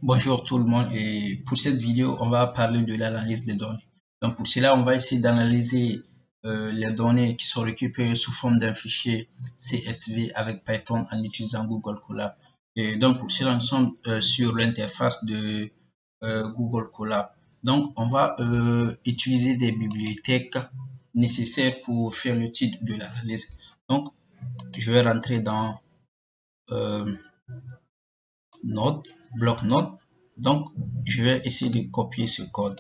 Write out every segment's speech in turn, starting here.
Bonjour tout le monde et pour cette vidéo on va parler de l'analyse des données. Donc pour cela on va essayer d'analyser les données qui sont récupérées sous forme d'un fichier CSV avec Python en utilisant Google Colab. Et donc pour cela nous sommes sur l'interface de Google Colab. Donc on va utiliser des bibliothèques nécessaires pour faire le titre de l'analyse. Donc je vais rentrer dans bloc-notes. Donc, je vais essayer de copier ce code.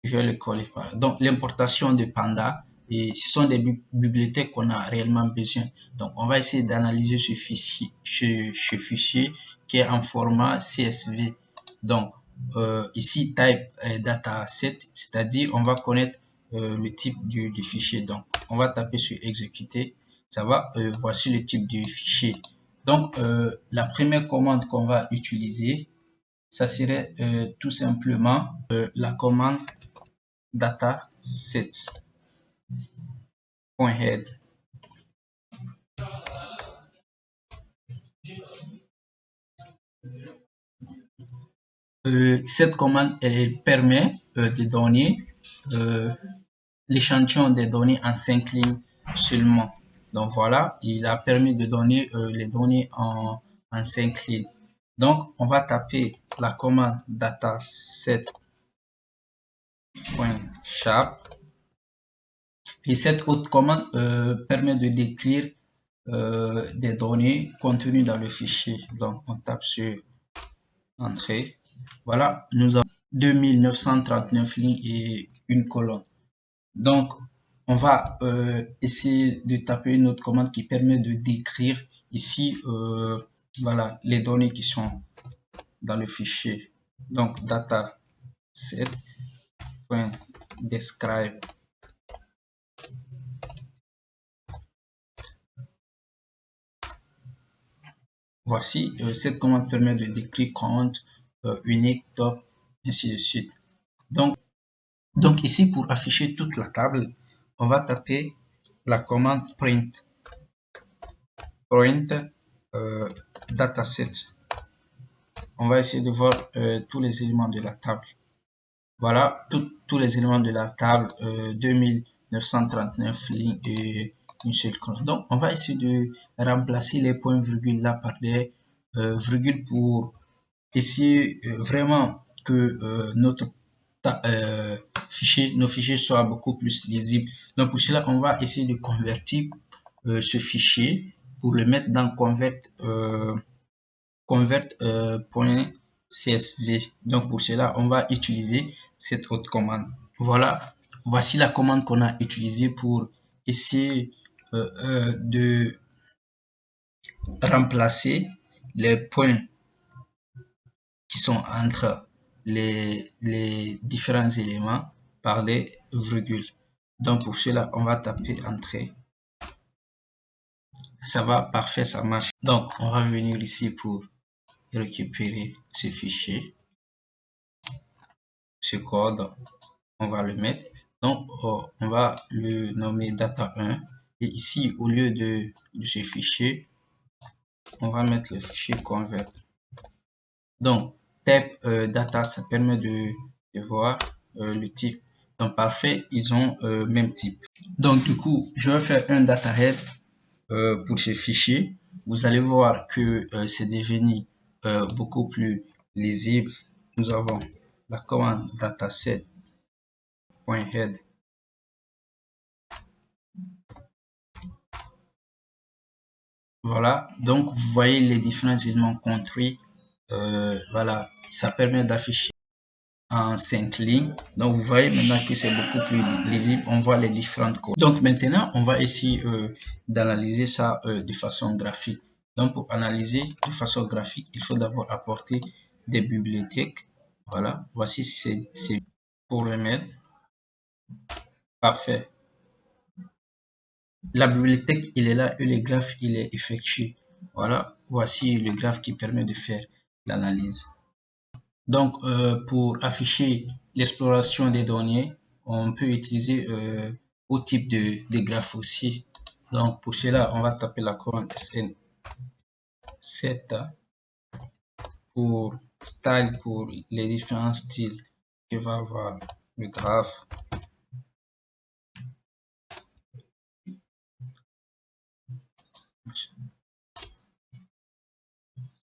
Je vais le coller par là. Donc, l'importation de Panda, et ce sont des bibliothèques qu'on a réellement besoin. Donc, on va essayer d'analyser ce fichier qui est en format CSV. Donc, ici, type dataset, c'est-à-dire on va connaître le type du fichier. Donc, on va taper sur exécuter. Ça va, voici le type du fichier. Donc, la première commande qu'on va utiliser, ça serait tout simplement la commande dataset.head. Cette commande elle permet de donner l'échantillon des données en 5 lignes seulement. Donc voilà, il a permis de donner les données en 5 lignes. Donc on va taper la commande dataset.sharp et cette autre commande permet de décrire des données contenues dans le fichier. Donc on tape sur entrée. Voilà, nous avons 2939 lignes et une colonne. Donc on va essayer de taper une autre commande qui permet de décrire ici voilà les données qui sont dans le fichier. Donc dataset.describe. Voici, cette commande permet de décrire compte, unique, top, ainsi de suite. Donc ici, pour afficher toute la table, on va taper la commande print dataset. On va essayer de voir tous les éléments de la table. Voilà, tous les éléments de la table, 2939 lignes et une seule colonne. Donc, on va essayer de remplacer les points virgules là par des virgules pour essayer vraiment que nos fichiers soient beaucoup plus lisibles. Donc, pour cela, on va essayer de convertir ce fichier pour le mettre dans convert.csv. Donc pour cela, on va utiliser cette autre commande. Voilà, voici la commande qu'on a utilisée pour essayer de remplacer les points qui sont entre les différents éléments par des virgules. Donc pour cela, on va taper entrée. Ça va, parfait, ça marche. Donc on va venir ici pour récupérer ce fichier, ce code, on va le mettre. Donc on va le nommer data1 et ici au lieu de ce fichier, on va mettre le fichier convert. Donc type data, ça permet de voir le type. Donc parfait, ils ont même type. Donc du coup, je vais faire un datahead pour ce fichier. Vous allez voir que c'est devenu beaucoup plus lisible. Nous avons la commande dataset.head. Voilà, donc vous voyez les différents éléments construits. Voilà, ça permet d'afficher en 5 lignes. Donc vous voyez maintenant que c'est beaucoup plus lisible. On voit les différentes codes. Donc maintenant, on va essayer d'analyser ça de façon graphique. Donc pour analyser de façon graphique, il faut d'abord apporter des bibliothèques. Voilà, voici c'est pour le mettre. Parfait. La bibliothèque, il est là et le graphe, il est effectué. Voilà, voici le graphe qui permet de faire l'analyse. Donc, pour afficher l'exploration des données, on peut utiliser au type de graphe aussi. Donc, pour cela, on va taper la commande sn set pour style, pour les différents styles que va avoir le graphe.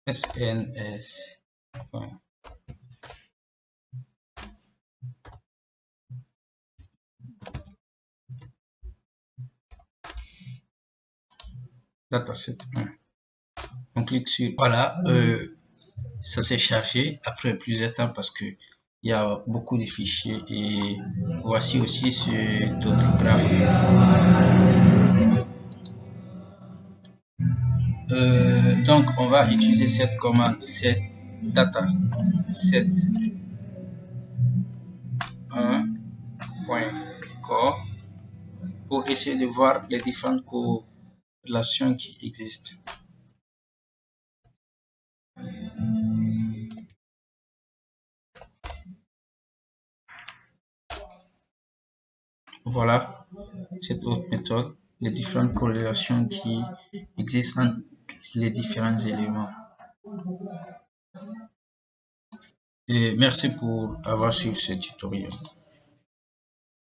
SNS. Ouais. Dataset 1. On clique sur voilà, ça s'est chargé après plusieurs temps parce que il y a beaucoup de fichiers et voici aussi ce d'autres graphes. Donc on va utiliser cette commande set data set 1.core pour essayer de voir les différentes corrélations qui existent. Voilà cette autre méthode, les différentes corrélations qui existent entre les différents éléments. Et merci pour avoir suivi ce tutoriel.